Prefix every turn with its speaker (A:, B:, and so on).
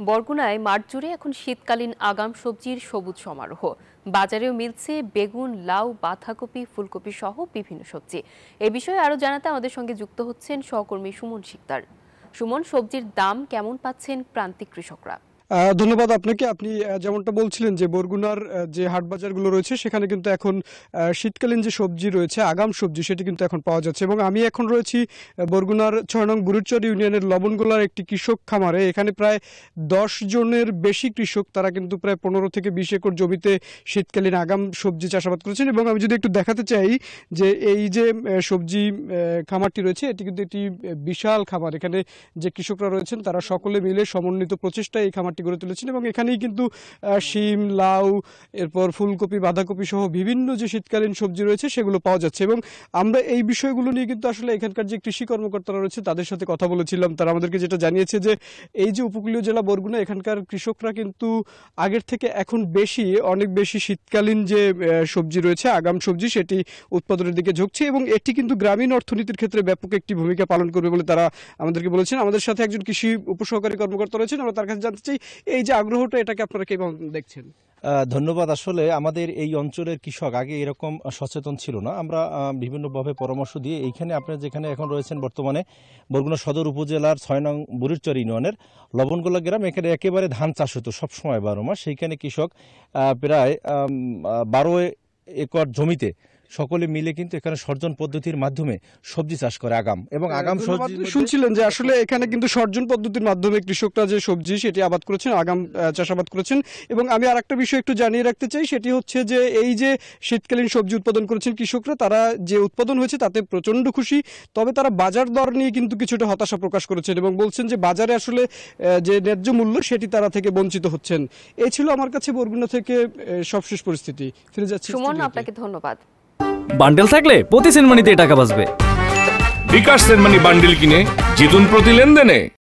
A: বরগুনায় মাঠ জুড়ে এখন শীতকালীন আগাম সবজির সবুজ সমারোহ। বাজারেও মিলছে বেগুন, লাউ, বাঁধাকপি, ফুলকপি সহ বিভিন্ন সবজি। এ বিষয়ে আরো জানাতে আমাদের সঙ্গে যুক্ত হচ্ছেন সহকর্মী সুমন শিকদার। সুমন, সবজির দাম কেমন পাচ্ছেন প্রান্তিক কৃষকরা?
B: ধন্যবাদ আপনাকে। আপনি যেমনটা বলছিলেন যে বরগুনার যে হাট বাজারগুলো রয়েছে সেখানে কিন্তু এখন শীতকালীন যে সবজি রয়েছে, আগাম সবজি, সেটি কিন্তু এখন পাওয়া যাচ্ছে। এবং আমি এখন রয়েছি বরগুনার ৬ নং বুরুচর ইউনিয়নের লবণগোলার একটি কৃষক খামারে। এখানে প্রায় ১০ জনের বেশি কৃষক, তারা কিন্তু প্রায় ১৫ থেকে ২০ একর জমিতে শীতকালীন আগাম সবজি চাষাবাদ করেছেন। এবং আমি যদি একটু দেখাতে চাই যে এই যে সবজি খামারটি রয়েছে, এটি কিন্তু একটি বিশাল খামার। এখানে যে কৃষকরা রয়েছেন তারা সকলে মিলে সমন্বিত প্রচেষ্টায় এই খামারটি গড়ে তুলেছেন। এবং এখানেই কিন্তু শিম, লাউ, এরপর ফুলকপি, বাঁধাকপি সহ বিভিন্ন যে শীতকালীন সবজি রয়েছে সেগুলো পাওয়া যাচ্ছে। এবং আমরা এই বিষয়গুলো নিয়ে কিন্তু আসলে এখানকার যে কৃষি কর্মকর্তারা রয়েছে তাদের সাথে কথা বলেছিলাম। তারা আমাদেরকে যেটা জানিয়েছে যে এই যে উপকূলীয় জেলা বরগুনা, এখানকার কৃষকরা কিন্তু আগের থেকে এখন অনেক বেশি শীতকালীন যে সবজি রয়েছে, আগাম সবজি, সেটি উৎপাদনের দিকে ঝুঁকছে। এবং এটি কিন্তু গ্রামীণ অর্থনীতির ক্ষেত্রে ব্যাপক একটি ভূমিকা পালন করবে বলে তারা আমাদেরকে বলেছেন। আমাদের সাথে একজন কৃষি উপসহকারী কর্মকর্তা রয়েছেন, আমরা তার কাছে জানতে চাই এই যে আগ্রহটা, এটাকে আপনারা কেমন দেখছেন?
C: ধন্যবাদ। আসলে আমাদের এই অঞ্চলের কৃষক আগে এরকম সচেতন ছিল না। আমরা বিভিন্নভাবে পরামর্শ দিয়ে এইখানে আপনারা যেখানে এখন রয়েছেন বর্তমানে বরগুনা সদর উপজেলার ৬ নং বুরুচর ইউনিয়নের লবণগোলা গ্রাম, এখানে একেবারে ধান চাষ হতো সবসময় ১২ মাস। সেইখানে কৃষক প্রায় ১২ একর জমিতে সকলে মিলে কিন্তু এখানে সর্জন পদ্ধতির মাধ্যমে সবজি চাষ করে আগাম। এবং আগাম সবজি
B: শুনছিলেন যে আসলে এখানে কিন্তু সর্জন পদ্ধতির মাধ্যমে কৃষকরা যে সবজি সেটি আবাদ করেছেন, আগাম চাষাবাদ করেছেন। এবং আমি আর একটা বিষয় একটু জানিয়ে রাখতে চাই, সেটি হচ্ছে যে এই যে শীতকালীন সবজি উৎপাদন করেছেন কৃষকরা, তারা যে উৎপাদন হয়েছে তাতে প্রচণ্ড খুশি। তবে তারা বাজার দর নিয়ে কিন্তু কিছুটা হতাশা প্রকাশ করেছেন এবং বলছেন যে বাজারে আসলে যে ন্যায্য মূল্য সেটি তারা থেকে বঞ্চিত হচ্ছেন। এই ছিল আমার কাছে বরগুনা থেকে সবশেষ পরিস্থিতি। ফিরে যাচ্ছি
A: সুমন, আপনাকে ধন্যবাদ।
D: বান্ডেল থাকলে প্রতি সেনমানিতে টাকা বাঁচবে।
E: বিকাশ সেনমানি বান্ডেল কিনে জিতুন প্রতি লেনদেনে।